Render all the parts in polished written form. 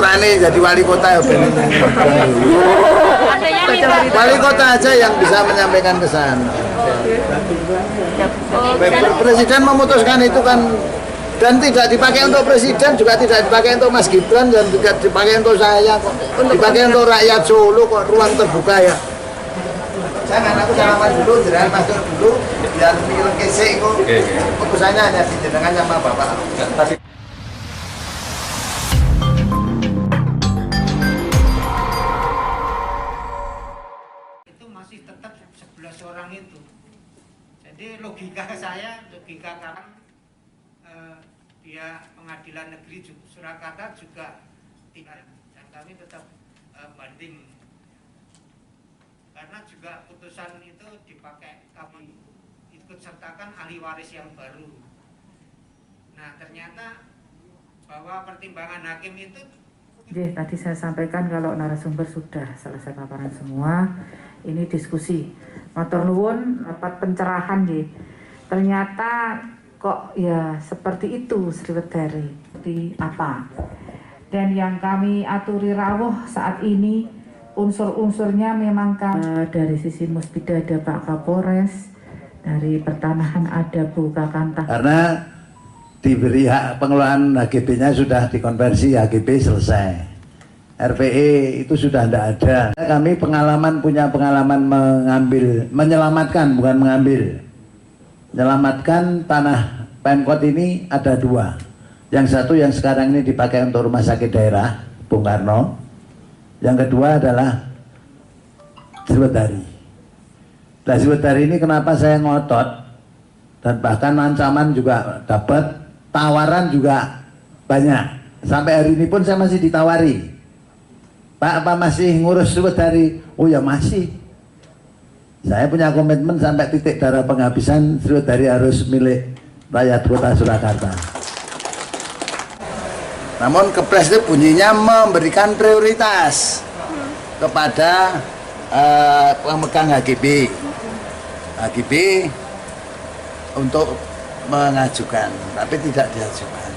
putrane jadi wali kota ya ben. Wali kota aja yang bisa menyampaikan pesan. Presiden memutuskan itu kan, dan tidak dipakai untuk presiden, juga tidak dipakai untuk Mas Gibran, dan tidak dipakai untuk saya kok. Dipakai untuk rakyat Solo kok, ruang terbuka ya. Jangan, aku salaman dulu, jangan masuk dulu, biar mikir kesek itu. Urusannya hanya di jenengan sama bapak. Itu masih tetap 11 orang itu. Jadi logika saya, logika kawan, dia pengadilan negeri Surakarta juga tidak, dan kami tetap banding. Karena juga putusan itu dipakai, kami ikut sertakan ahli waris yang baru. Nah ternyata bahwa pertimbangan hakim itu. Tadi saya sampaikan kalau narasumber sudah selesai paparan semua, ini diskusi. Matur nuwun dapat pencerahan nggih. Ternyata kok ya seperti itu Sriwedari. Seperti apa? Dan yang kami aturi rawuh saat ini unsur-unsurnya memang dari sisi Muspida ada Pak Kapolres, dari pertanahan ada Bu Kakanta. Karena diberi hak pengelolaan HGB-nya sudah dikonversi, HGB selesai. RPE itu sudah tidak ada. Kami punya pengalaman menyelamatkan, bukan mengambil. Menyelamatkan tanah Pemkot ini ada dua. Yang satu yang sekarang ini dipakai untuk rumah sakit daerah, Bung Karno. Yang kedua adalah Sriwedari. Nah Sriwedari ini kenapa saya ngotot, dan bahkan ancaman juga dapat, tawaran juga banyak. Sampai hari ini pun saya masih ditawari, Pak, apa masih ngurus Sriwedari? Oh ya masih. Saya punya komitmen sampai titik darah penghabisan, Sriwedari harus milik rakyat kota Surakarta. Namun kepres itu bunyinya memberikan prioritas kepada pemegang HGB untuk mengajukan, tapi tidak diajukan.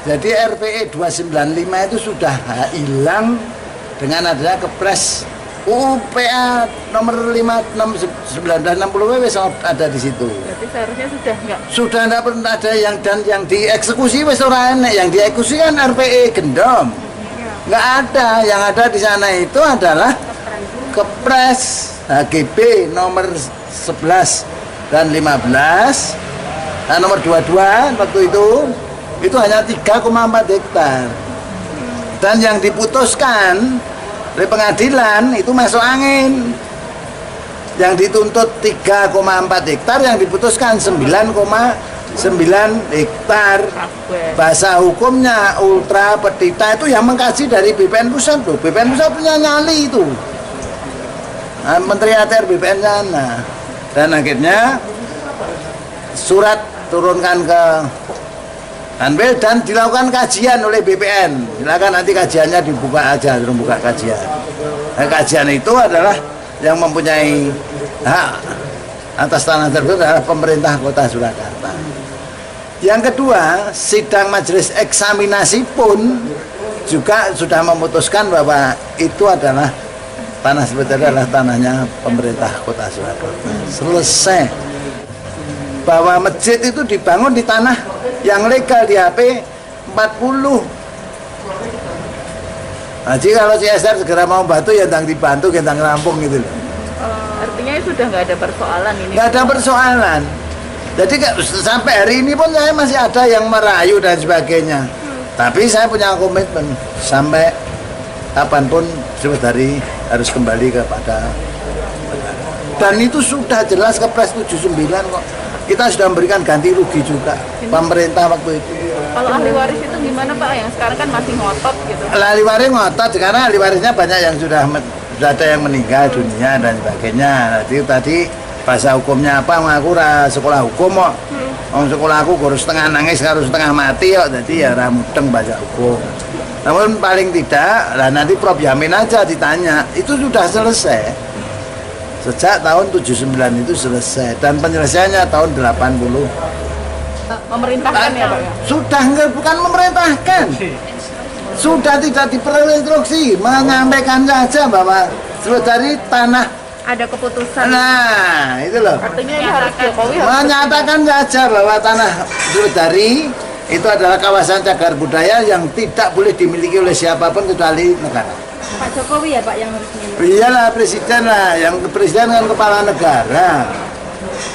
Jadi RPE 295 itu sudah hilang dengan adanya kepres UPA nomor 1960 wis ada di situ. Berarti seharusnya sudah enggak? Sudah enggak pernah ada yang dieksekusi wis ora enek, yang dieksekusi kan RPE gendom. Enggak ada, yang ada di sana itu adalah kepres HGB nomor 11 dan 15 dan nomor 22 waktu itu hanya 3,4 hektar. Dan yang diputuskan oleh pengadilan itu masuk angin. Yang dituntut 3,4 hektar, yang diputuskan 9,9 hektar. Bahasa hukumnya ultra petita itu yang mengkaji dari BPN Pusat loh. BPN Pusat punya nyali itu. Nah, Menteri ATR BPN sana. Dan akhirnya surat turunkan ke Kanwil dan dilakukan kajian oleh BPN. Silakan nanti kajiannya dibuka aja, buka kajian. Nah, kajian itu adalah yang mempunyai hak atas tanah tersebut adalah pemerintah Kota Surakarta. Yang kedua, sidang majelis eksaminasi pun juga sudah memutuskan bahwa itu adalah tanah sebetulnya adalah tanahnya pemerintah Kota Surakarta. Selesai. Bahwa masjid itu dibangun di tanah yang legal di HP 40. Nah, jadi kalau CSR segera mau bantu ya tentang dibantu, tentang rampung gitu loh. Artinya sudah nggak ada persoalan ini? Nggak ada persoalan. Jadi sampai hari ini pun saya masih ada yang merayu dan sebagainya. Tapi saya punya komitmen sampai kapanpun Sriwedari harus kembali kepada negara. Dan itu sudah jelas Kepres 79 kok. Kita sudah memberikan ganti rugi juga pemerintah waktu itu. Kalau ahli waris itu gimana Pak? Yang sekarang kan masih ngotot gitu. Ahli waris ngotot karena ahli warisnya banyak yang sudah ada yang meninggal dunia dan sebagainya. Jadi tadi bahasa hukumnya apa? Aku sekolah hukum kok. Sekolah aku harus setengah nangis, harus setengah mati kok. Jadi ya ramudeng bahasa hukum. Namun paling tidak, lah nanti Prof Yamin aja ditanya, itu sudah selesai. Sejak tahun 79 itu selesai dan penyelesaiannya tahun 80. Memerintahkan ya Pak ya? Sudah enggak, bukan memerintahkan. sudah tidak diperlu instruksi, menyampaikan saja bahwa Sriwedari tanah. Ada keputusan. Nah, itu loh. Artinya ini harus Jokowi Menyatakan saja bahwa tanah Sriwedari itu adalah kawasan cagar budaya yang tidak boleh dimiliki oleh siapapun kecuali negara. Pak Jokowi ya Pak yang harus memiliki. Iyalah presiden lah, yang presiden kan kepala negara.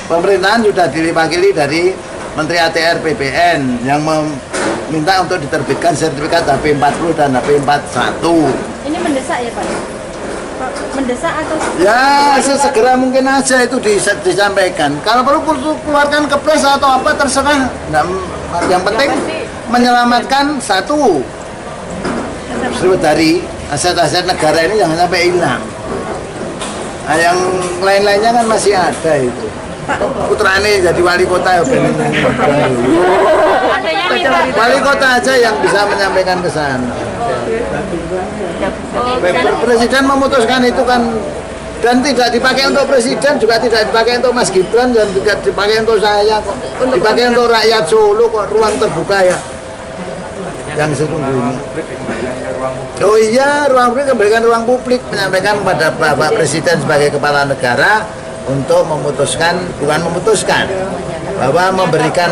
Pemerintahan sudah diwakili dari Menteri ATR BPN yang meminta untuk diterbitkan sertifikat HP 40 dan HP 41. Ini mendesak ya Pak? Mendesak atau? Ya sesegera mungkin aja itu disampaikan. Kalau perlu keluarkan kepres atau apa terserah. Nah, yang penting menyelamatkan satu Sriwedari, aset-aset negara ini jangan sampai hilang. Nah, yang lain-lainnya kan masih ada itu. Putrane jadi wali kota ya wali kota aja yang bisa menyampaikan ke sana. Presiden memutuskan itu kan, dan tidak dipakai untuk presiden, juga tidak dipakai untuk Mas Gibran, dan tidak dipakai untuk saya kok, dipakai untuk rakyat Solo kok, ruang terbuka ya yang sesungguhnya. Oh iya, ruang publik memberikan ruang publik, menyampaikan kepada Bapak Presiden sebagai kepala negara untuk memutuskan, bukan memutuskan, bahwa memberikan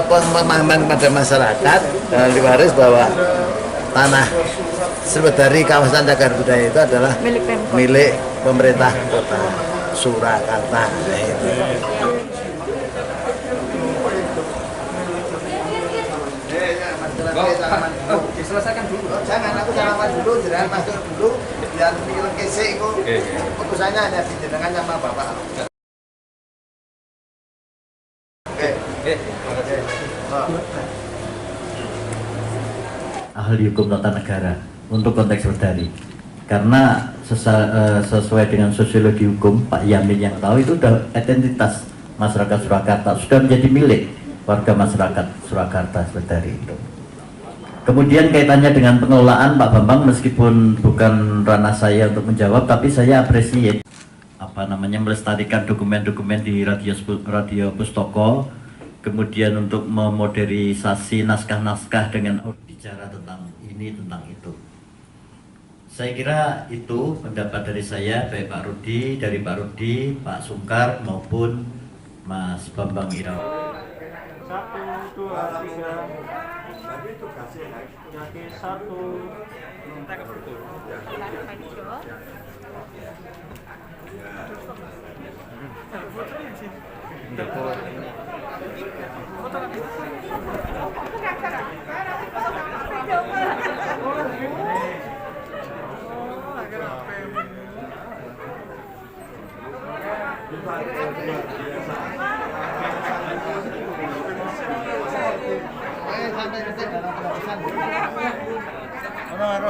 pemahaman kepada masyarakat ahli waris bahwa tanah Sriwedari kawasan cagar budaya itu adalah milik pemerintah kota Surakarta. Diselesaikan dulu. Jangan, aku salaman dulu, jangan masuk dulu, biar mikir kese itu. Putusannya hanya dijenengan sama Bapak. Oke. Ahli hukum tata negara untuk konteks Sriwedari, karena sesuai dengan sosiologi hukum Pak Yamin yang tahu itu sudah identitas masyarakat Surakarta, sudah menjadi milik warga masyarakat Surakarta Sriwedari itu. Kemudian kaitannya dengan pengelolaan Pak Bambang, meskipun bukan ranah saya untuk menjawab, tapi saya appreciate melestarikan dokumen-dokumen di radio Pustoko, kemudian untuk memodernisasi naskah-naskah dengan bicara tentang ini, tentang itu. Saya kira itu pendapat dari saya, baik Pak Rudi, dari Pak Rudi, Pak Sungkar maupun Mas Bambang Irawan. 1, 2, 3. Kaki 1.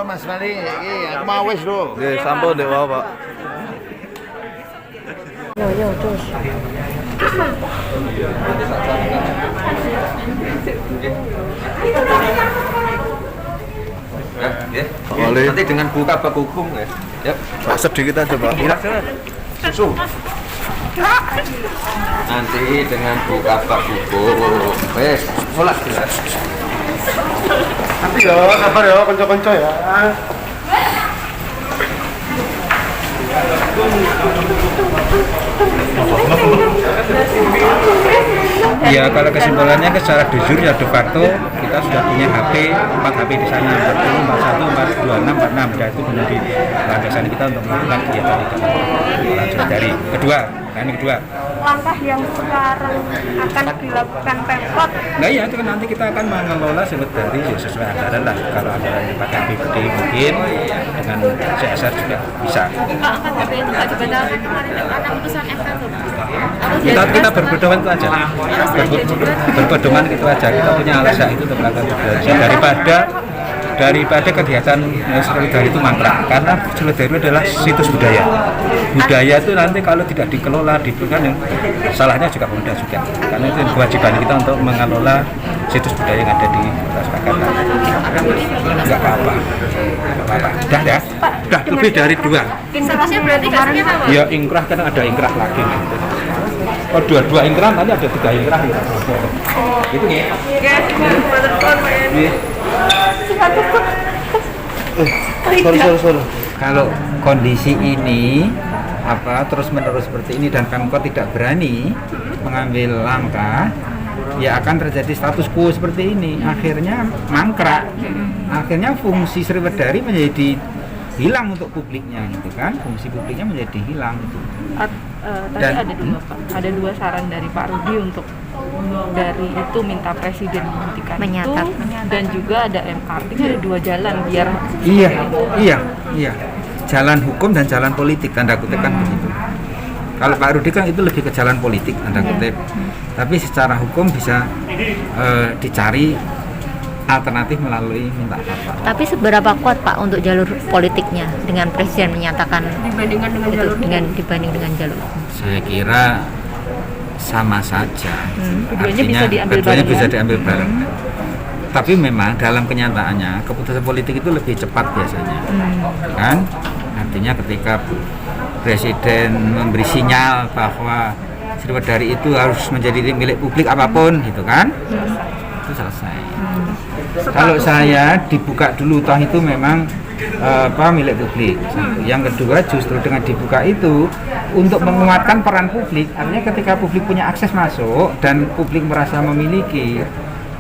Mas Mali, aku mau wis lho. Nggih, sampun Dek Pak. Yo terus. Nanti dengan buka bak hukum ya. Ya, Pak sedikit aja Pak. Susu. Nanti dengan buka bak hukum. Wes, sholat jelas. Nanti ya, sabar ya, konco-konco ya. Ya kalau kesimpulannya secara jujur ya de facto kita sudah punya HP 4 HP di sana 40, 41, 42, 6, 46 ya itu menjadi landasan kita untuk melakukan kegiatan itu. Lanjut dari kedua, ini kedua. Langkah yang sekarang akan dilakukan Pemkot. Nah iya itu kan nanti kita akan mengelola Sriwedari ya sesuai anggaran lah. Kalau anggaran dipakai APBD mungkin dengan CSR juga bisa. KTP itu nggak dibatalkan kemarin karena putusan MK tuh. Kita berpedoman itu aja. Berpedoman itu aja. Kita punya alasan itu untuk melakukan Sriwedari daripada kegiatan Sriwedari itu mangkrak, karena Sriwedari adalah situs budaya. Budaya itu nanti kalau tidak dikelola, diberikan yang salahnya juga pemerintah juga, karena itu kewajiban kita untuk mengelola situs budaya yang ada di Kota Surakarta. Enggak apa-apa. Udah ya, udah lebih dari 2. Instalasinya berarti kasihnya apa? Ya ingkrah, kan ada ingkrah lagi. Oh 2 ingkrah, nanti ada 3 ingkrah gitu. Gitu ya. Sorry. Kalau kondisi ini terus menerus seperti ini dan Pemkot tidak berani mengambil langkah, ya akan terjadi status quo seperti ini. Akhirnya mangkrak. Akhirnya fungsi Sriwedari menjadi hilang untuk publiknya, gitu kan? Fungsi publiknya menjadi hilang. Gitu. Tadi ada dua, Pak. Ada dua saran dari Pak Rudi untuk dari itu minta presiden menghentikan itu, dan juga ada MRT, ada dua jalan biar. Iya. Jalan hukum dan jalan politik, tanda kutip kan begitu. Kalau Pak Rudi kan itu lebih ke jalan politik, tanda kutip. Tapi secara hukum bisa dicari alternatif melalui minta fatwa. Tapi seberapa kuat Pak untuk jalur politiknya dengan presiden menyatakan Dibandingkan dengan jalur dibanding dengan jalur? Saya kira sama saja. Keduanya Keduanya bisa diambil bareng. Tapi memang dalam kenyataannya keputusan politik itu lebih cepat biasanya, kan? Artinya ketika presiden memberi sinyal bahwa Sriwedari itu harus menjadi milik publik apapun, gitu kan? Itu selesai. Kalau saya dibuka dulu, toh itu memang milik publik. Yang kedua, justru dengan dibuka itu untuk menguatkan peran publik. Artinya ketika publik punya akses masuk dan publik merasa memiliki,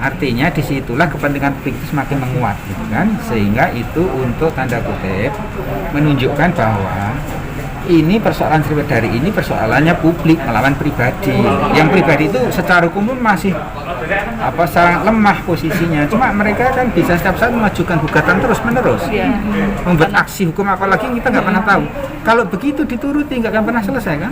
artinya disitulah kepentingan publik itu semakin menguat, gitu kan? Sehingga itu untuk tanda kutip menunjukkan bahwa ini persoalan Sriwedari ini persoalannya publik melawan pribadi. Yang pribadi itu secara hukum pun masih sangat lemah posisinya. Cuma mereka kan bisa setiap saat mengajukan gugatan terus menerus, membuat aksi hukum, apalagi kita nggak pernah tahu. Kalau begitu dituruti nggak akan pernah selesai kan?